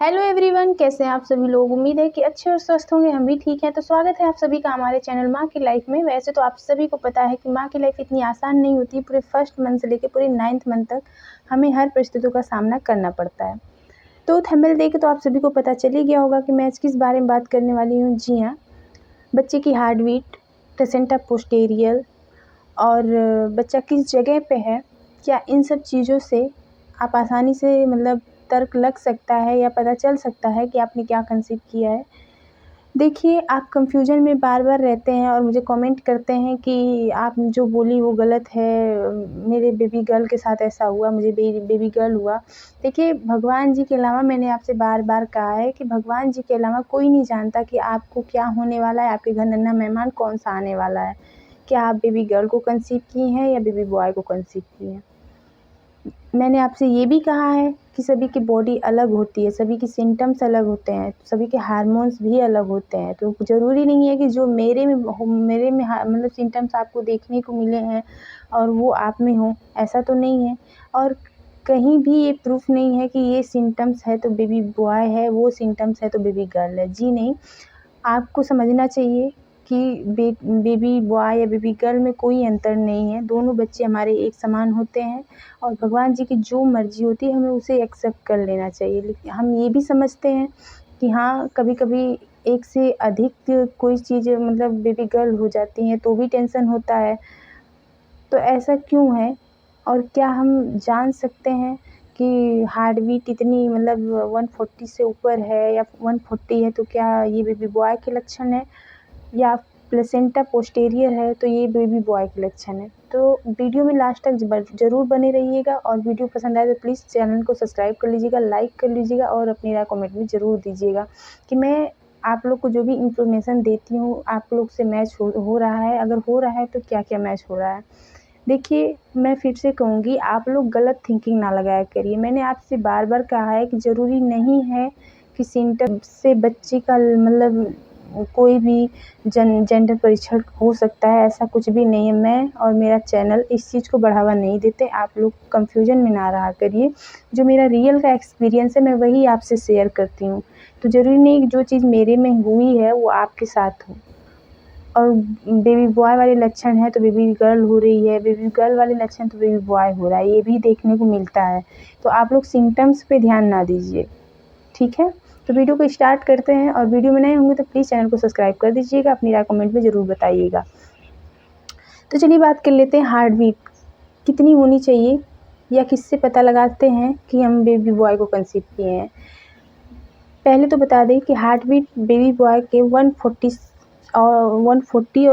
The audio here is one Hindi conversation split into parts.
हेलो एवरीवन, कैसे हैं आप सभी लोग। उम्मीद है कि अच्छे और स्वस्थ होंगे। हम भी ठीक हैं। तो स्वागत है आप सभी का हमारे चैनल माँ की लाइफ में। वैसे तो आप सभी को पता है कि माँ की लाइफ इतनी आसान नहीं होती। पूरे फर्स्ट मंथ से लेकर पूरे 9th मंथ तक हमें हर परिस्थितियों का सामना करना पड़ता है। तो थंबनेल देख के तो आप सभी को पता चल ही गया होगा कि मैं आज किस बारे में बात करने वाली हूँ। जी हाँ, बच्चे की हार्ट बीट, प्लेसेंटा पोस्टीरियर और बच्चा किस जगह पे है, क्या इन सब चीज़ों से आप आसानी से तर्क लग सकता है या पता चल सकता है कि आपने क्या कंसीव किया है। देखिए, आप कन्फ्यूजन में बार-बार रहते हैं और मुझे कमेंट करते हैं कि आप जो बोली वो गलत है, मेरे बेबी गर्ल के साथ ऐसा हुआ, मुझे बेबी गर्ल हुआ। देखिए, भगवान जी के अलावा मैंने आपसे बार-बार कहा है कि भगवान जी के अलावा कोई नहीं जानता कि आपको क्या होने वाला है, आपके घर नन्हा मेहमान कौन-सा आने वाला है। क्या आप बेबी गर्ल को कंसीव की हैं या बेबी बॉय को कंसीव की हैं। मैंने आपसे ये भी कहा है कि सभी की बॉडी अलग होती है, सभी की सिम्पटम्स अलग होते हैं, सभी के हार्मोन्स भी अलग होते हैं। तो ज़रूरी नहीं है कि जो मेरे में सिम्पटम्स आपको देखने को मिले हैं और वो आप में हो, ऐसा तो नहीं है। और कहीं भी ये प्रूफ नहीं है कि ये सिम्पटम्स है तो बेबी बॉय है, वो सिम्पटम्स है तो बेबी गर्ल है। जी नहीं, आपको समझना चाहिए कि बेबी बॉय या बेबी गर्ल में कोई अंतर नहीं है। दोनों बच्चे हमारे एक समान होते हैं और भगवान जी की जो मर्ज़ी होती है हमें उसे एक्सेप्ट कर लेना चाहिए। लेकिन हम ये भी समझते हैं कि हाँ, कभी-कभी एक से अधिक कोई चीज़ बेबी गर्ल हो जाती हैं तो भी टेंशन होता है। तो ऐसा क्यों है और क्या हम जान सकते हैं कि हार्ट बीट इतनी 140 से ऊपर है या 140 है तो क्या ये बेबी बॉय के लक्षण है, या प्लेसेंटा पोस्टीरियर है तो ये बेबी बॉय के लक्षण है। तो वीडियो में लास्ट तक ज़रूर बने रहिएगा और वीडियो पसंद आए तो प्लीज़ चैनल को सब्सक्राइब कर लीजिएगा, लाइक कर लीजिएगा और अपनी राय कमेंट में ज़रूर दीजिएगा कि मैं आप लोग को जो भी इन्फॉर्मेशन देती हूँ आप लोग से मैच हो रहा है। अगर हो रहा है तो क्या-क्या मैच हो रहा है। देखिए, मैं फिर से कहूँगी, आप लोग गलत थिंकिंग ना लगाया करिए। मैंने आपसे बार-बार कहा है कि ज़रूरी नहीं है कि सिम्पटम से बच्चे का कोई भी जेंडर परीक्षण हो सकता है, ऐसा कुछ भी नहीं है। मैं और मेरा चैनल इस चीज़ को बढ़ावा नहीं देते। आप लोग कन्फ्यूजन में ना रहा करिए। जो मेरा रियल का एक्सपीरियंस है मैं वही आपसे शेयर करती हूँ। तो ज़रूरी नहीं कि जो चीज़ मेरे में हुई है वो आपके साथ हो। और बेबी बॉय वाले लक्षण है तो बेबी गर्ल हो रही है, बेबी गर्ल वाले लक्षण तो बेबी बॉय हो रहा है, ये भी देखने को मिलता है। तो आप लोग सिम्पटम्स पे ध्यान ना दीजिए, ठीक है। तो वीडियो को स्टार्ट करते हैं और वीडियो में नए होंगे तो प्लीज़ चैनल को सब्सक्राइब कर दीजिएगा, अपनी राय कमेंट में ज़रूर बताइएगा। तो चलिए बात कर लेते हैं, हार्ट बीट कितनी होनी चाहिए या किससे पता लगाते हैं कि हम बेबी बॉय को कंसीव किए हैं। पहले तो बता दें कि हार्ट बीट बेबी बॉय के 140 और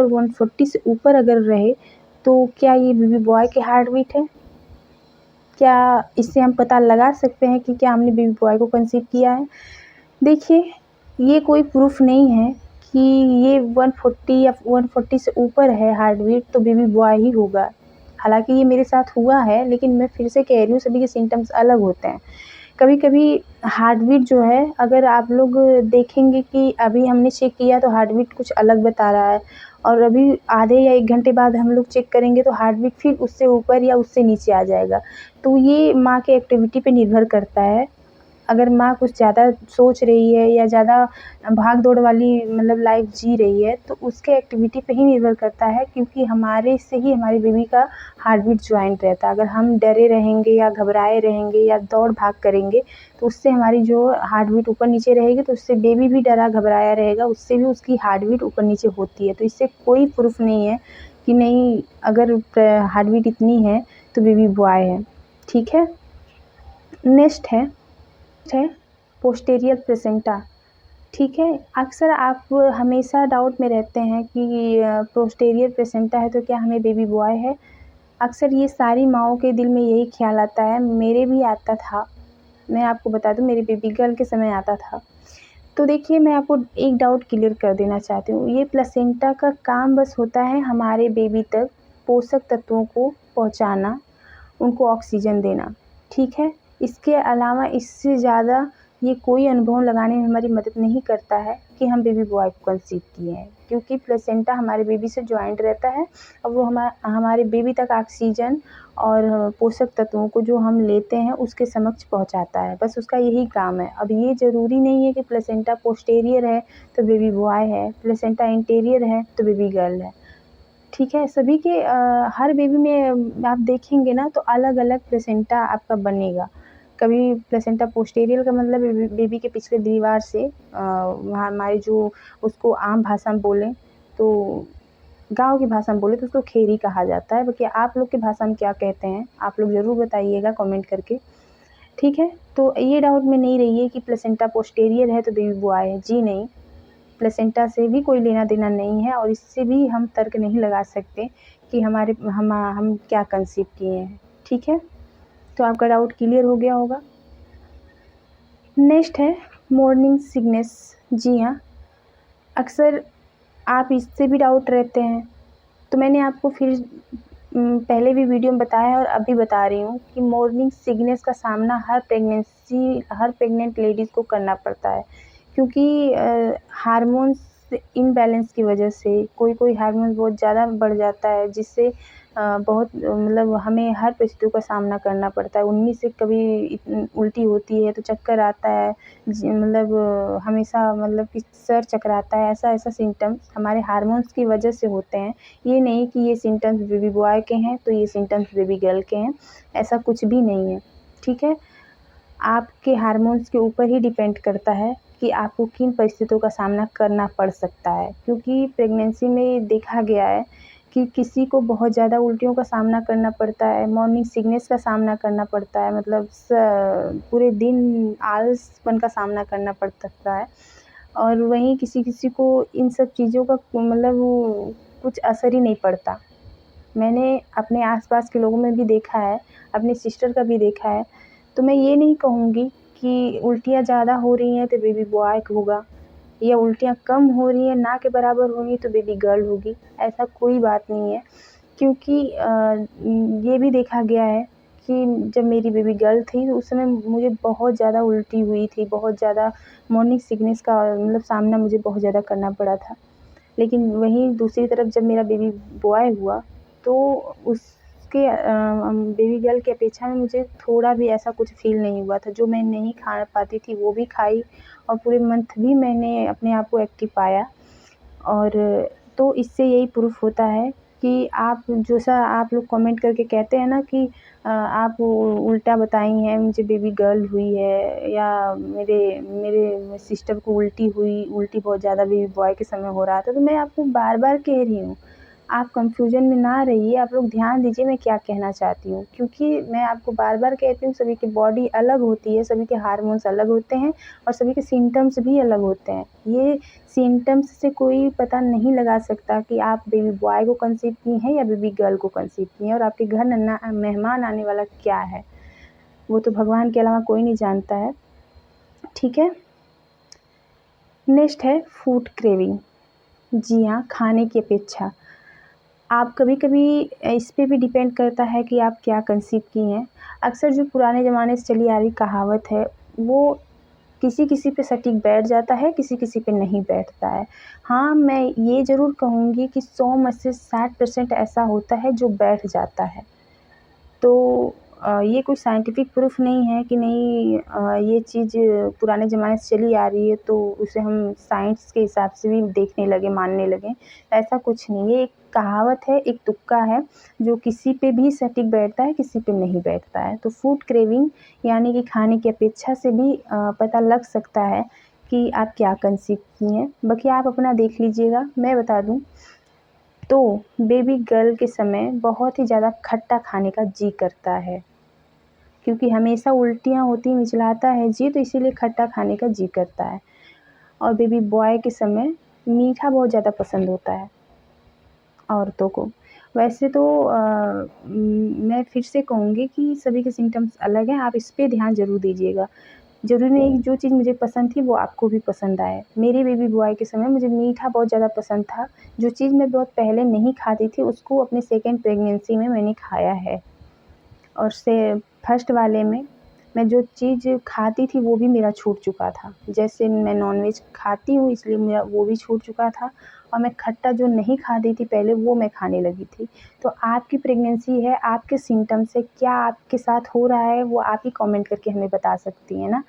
140 से ऊपर अगर रहे तो क्या ये बेबी बॉय के हार्ट बीट है। क्या इससे हम पता लगा सकते हैं कि क्या हमने बेबी बॉय को कंसीव किया है। देखिए, ये कोई प्रूफ नहीं है कि ये 140 या 140 से ऊपर है हार्ट बीट तो बेबी बॉय ही होगा। हालांकि ये मेरे साथ हुआ है, लेकिन मैं फिर से कह रही हूँ, सभी के सिम्टम्स अलग होते हैं। कभी-कभी हार्ट बीट जो है, अगर आप लोग देखेंगे कि अभी हमने चेक किया तो हार्ट बीट कुछ अलग बता रहा है और अभी आधे या 1 घंटे बाद हम लोग चेक करेंगे तो हार्ट बीट फिर उससे ऊपर या उससे नीचे आ जाएगा। तो ये माँ के एक्टिविटी पे निर्भर करता है। अगर माँ कुछ ज़्यादा सोच रही है या ज़्यादा भाग-दौड़ वाली लाइफ़ जी रही है तो उसके एक्टिविटी पे ही निर्भर करता है, क्योंकि हमारे से ही हमारी बेबी का हार्ट बीट जॉइंट रहता है। अगर हम डरे रहेंगे या घबराए रहेंगे या दौड़-भाग करेंगे तो उससे हमारी जो हार्ट बीट ऊपर-नीचे रहेगी तो उससे बेबी भी डरा घबराया रहेगा, उससे भी उसकी हार्ट बीट ऊपर-नीचे होती है। तो इससे कोई प्रूफ नहीं है कि नहीं, अगर हार्ट बीट इतनी है तो बेबी बॉय है, ठीक है। नेक्स्ट है पोस्टीरियर प्लेसेंटा, ठीक है। अक्सर आप हमेशा डाउट में रहते हैं कि पोस्टीरियर प्लेसेंटा है तो क्या हमें बेबी बॉय है। अक्सर ये सारी माँओं के दिल में यही ख्याल आता है, मेरे भी आता था। मैं आपको बता दूँ, मेरी बेबी गर्ल के समय आता था। तो देखिए, मैं आपको एक डाउट क्लियर कर देना चाहती हूँ। ये प्लेसेंटा का काम बस होता है हमारे बेबी तक पोषक तत्वों को पहुँचाना, उनको ऑक्सीजन देना, ठीक है। इसके अलावा इससे ज़्यादा ये कोई अनुभव लगाने में हमारी मदद नहीं करता है कि हम बेबी बॉय को कंसीव किए हैं, क्योंकि प्लेसेंटा हमारे बेबी से जॉइंट रहता है और वो हमारे बेबी तक ऑक्सीजन और पोषक तत्वों को जो हम लेते हैं उसके समक्ष पहुंचाता है, बस उसका यही काम है। अब ये ज़रूरी नहीं है कि प्लेसेंटा पोस्टीरियर है तो बेबी बॉय है, प्लेसेंटा इंटीरियर है तो बेबी गर्ल है। ठीक है, सभी के हर बेबी में आप देखेंगे ना तो अलग अलग प्लेसेंटा आपका बनेगा। कभी प्लेसेंटा पोस्टीरियर का मतलब बेबी के पिछले दीवार से वहाँ हमारे जो उसको आम भाषा में बोलें तो गाँव की भाषा में बोले तो उसको खेरी कहा जाता है। बाकी आप लोग की भाषा में क्या कहते हैं आप लोग ज़रूर बताइएगा कमेंट करके। ठीक है, तो ये डाउट में नहीं रहिए कि प्लेसेंटा पोस्टीरियर है तो बेबी बॉय है, जी नहीं। प्लेसेंटा से भी कोई लेना देना नहीं है और इससे भी हम तर्क नहीं लगा सकते कि हम क्या कंसीव किए हैं। ठीक है, तो आपका डाउट क्लियर हो गया होगा। नेक्स्ट है मॉर्निंग सिकनेस। जी हाँ, अक्सर आप इससे भी डाउट रहते हैं, तो मैंने आपको फिर पहले भी वीडियो में बताया है और अभी बता रही हूँ कि मॉर्निंग सिकनेस का सामना हर प्रेग्नेंट लेडीज़ को करना पड़ता है, क्योंकि हार्मोन्स इम्बैलेंस की वजह से कोई हार्मोन बहुत ज़्यादा बढ़ जाता है, जिससे बहुत मतलब हमें हर परिस्थितियों का सामना करना पड़ता है। उनमें से कभी उल्टी होती है तो चक्कर आता है, मतलब हमेशा मतलब कि सर चकराता है, ऐसा सिम्टम्स हमारे हार्मोन्स की वजह से होते हैं। ये नहीं कि ये सिम्टम्स बेबी बॉय के हैं तो ये सिम्टम्स बेबी गर्ल के हैं, ऐसा कुछ भी नहीं है। ठीक है, आपके हार्मोन्स के ऊपर ही डिपेंड करता है कि आपको किन परिस्थितियों का सामना करना पड़ सकता है, क्योंकि प्रेगनेंसी में देखा गया है कि किसी को बहुत ज़्यादा उल्टियों का सामना करना पड़ता है, मॉर्निंग सिकनेस का सामना करना पड़ता है, मतलब पूरे दिन आलसपन का सामना करना पड़ सकता है। और वहीं किसी को इन सब चीज़ों का मतलब कुछ असर ही नहीं पड़ता। मैंने अपने आसपास के लोगों में भी देखा है, अपनी सिस्टर का भी देखा है, तो मैं ये नहीं कहूँगी कि उल्टियाँ ज़्यादा हो रही हैं तो बेबी बॉय होगा, या उल्टियाँ कम हो रही हैं ना के बराबर होंगी तो बेबी गर्ल होगी, ऐसा कोई बात नहीं है। क्योंकि ये भी देखा गया है कि जब मेरी बेबी गर्ल थी तो उस समय मुझे बहुत ज़्यादा उल्टी हुई थी, बहुत ज़्यादा मॉर्निंग सिकनेस का मतलब सामना मुझे बहुत ज़्यादा करना पड़ा था। लेकिन वहीं दूसरी तरफ जब मेरा बेबी बॉय हुआ तो उसके बेबी गर्ल की अपेक्षा में मुझे थोड़ा भी ऐसा कुछ फ़ील नहीं हुआ था। जो मैं नहीं खा पाती थी वो भी खाई और पूरे मंथ भी मैंने अपने आप को एक्टिव पाया। और तो इससे यही प्रूफ़ होता है कि आप जैसा आप लोग कमेंट करके कहते हैं ना कि आप उल्टा बताई हैं, मुझे बेबी गर्ल हुई है या मेरे सिस्टर को उल्टी बहुत ज़्यादा बेबी बॉय के समय हो रहा था, तो मैं आपको बार-बार कह रही हूँ, आप कन्फ्यूज़न में ना रहिए, आप लोग ध्यान दीजिए मैं क्या कहना चाहती हूँ। क्योंकि मैं आपको बार-बार कहती हूँ सभी की बॉडी अलग होती है, सभी के हार्मोन्स अलग होते हैं और सभी के सिम्पटम्स भी अलग होते हैं। ये सिम्पटम्स से कोई पता नहीं लगा सकता कि आप बेबी बॉय को कंसीव की हैं या बेबी गर्ल को कंसीव की हैं, और आपके घर मेहमान आने वाला क्या है, वो तो भगवान के अलावा कोई नहीं जानता है। ठीक है, नेक्स्ट है फूड क्रेविंग। जी हाँ, खाने की अपेक्षा। आप कभी-कभी इस पे भी डिपेंड करता है कि आप क्या कंसीव की हैं। अक्सर जो पुराने ज़माने से चली आ रही कहावत है, वो किसी-किसी पे सटीक बैठ जाता है, किसी-किसी पे नहीं बैठता है। हाँ, मैं ये ज़रूर कहूँगी कि 100 में से 60% ऐसा होता है जो बैठ जाता है। तो ये कोई साइंटिफ़िक प्रूफ़ नहीं है कि नहीं ये चीज़ पुराने ज़माने से चली आ रही है तो उसे हम साइंस के हिसाब से भी देखने लगे, मानने लगे, ऐसा कुछ नहीं है। ये एक कहावत है, एक तुक्का है, जो किसी पे भी सटीक बैठता है, किसी पे नहीं बैठता है। तो फूड क्रेविंग यानी कि खाने की अपेक्षा से भी पता लग सकता है कि आप क्या कंसीव की हैं। बाकी आप अपना देख लीजिएगा। मैं बता दूँ तो बेबी गर्ल के समय बहुत ही ज़्यादा खट्टा खाने का जी करता है, क्योंकि हमेशा उल्टियाँ होती, मिचलाता है जी, तो इसीलिए खट्टा खाने का जी करता है। और बेबी बॉय के समय मीठा बहुत ज़्यादा पसंद होता है औरतों को। वैसे तो मैं फिर से कहूँगी कि सभी के सिम्पटम्स अलग हैं, आप इस पे ध्यान ज़रूर दीजिएगा। ज़रूरी नहीं कि जो चीज़ मुझे पसंद थी वो आपको भी पसंद आए। मेरे बेबी बॉय के समय मुझे मीठा बहुत ज़्यादा पसंद था। जो चीज़ मैं बहुत पहले नहीं खाती थी उसको अपनी सेकंड प्रेगनेंसी में मैंने खाया है। और से फर्स्ट वाले में मैं जो चीज़ खाती थी वो भी मेरा छूट चुका था। जैसे मैं नॉनवेज खाती हूँ इसलिए मेरा वो भी छूट चुका था और मैं खट्टा जो नहीं खाती थी पहले वो मैं खाने लगी थी। तो आपकी प्रेगनेंसी है, आपके सिम्पटम्स है, क्या आपके साथ हो रहा है वो आप ही कमेंट करके हमें बता सकती हैं ना।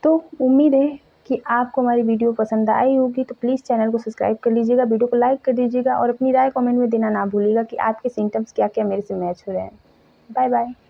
तो उम्मीद है कि आपको हमारी वीडियो पसंद आई होगी, तो प्लीज़ चैनल को सब्सक्राइब कर लीजिएगा, वीडियो को लाइक कर दीजिएगा और अपनी राय कमेंट में देना ना भूलिएगा कि आपके सिम्पटम्स क्या-क्या मेरे से मैच हो रहे हैं। Bye bye.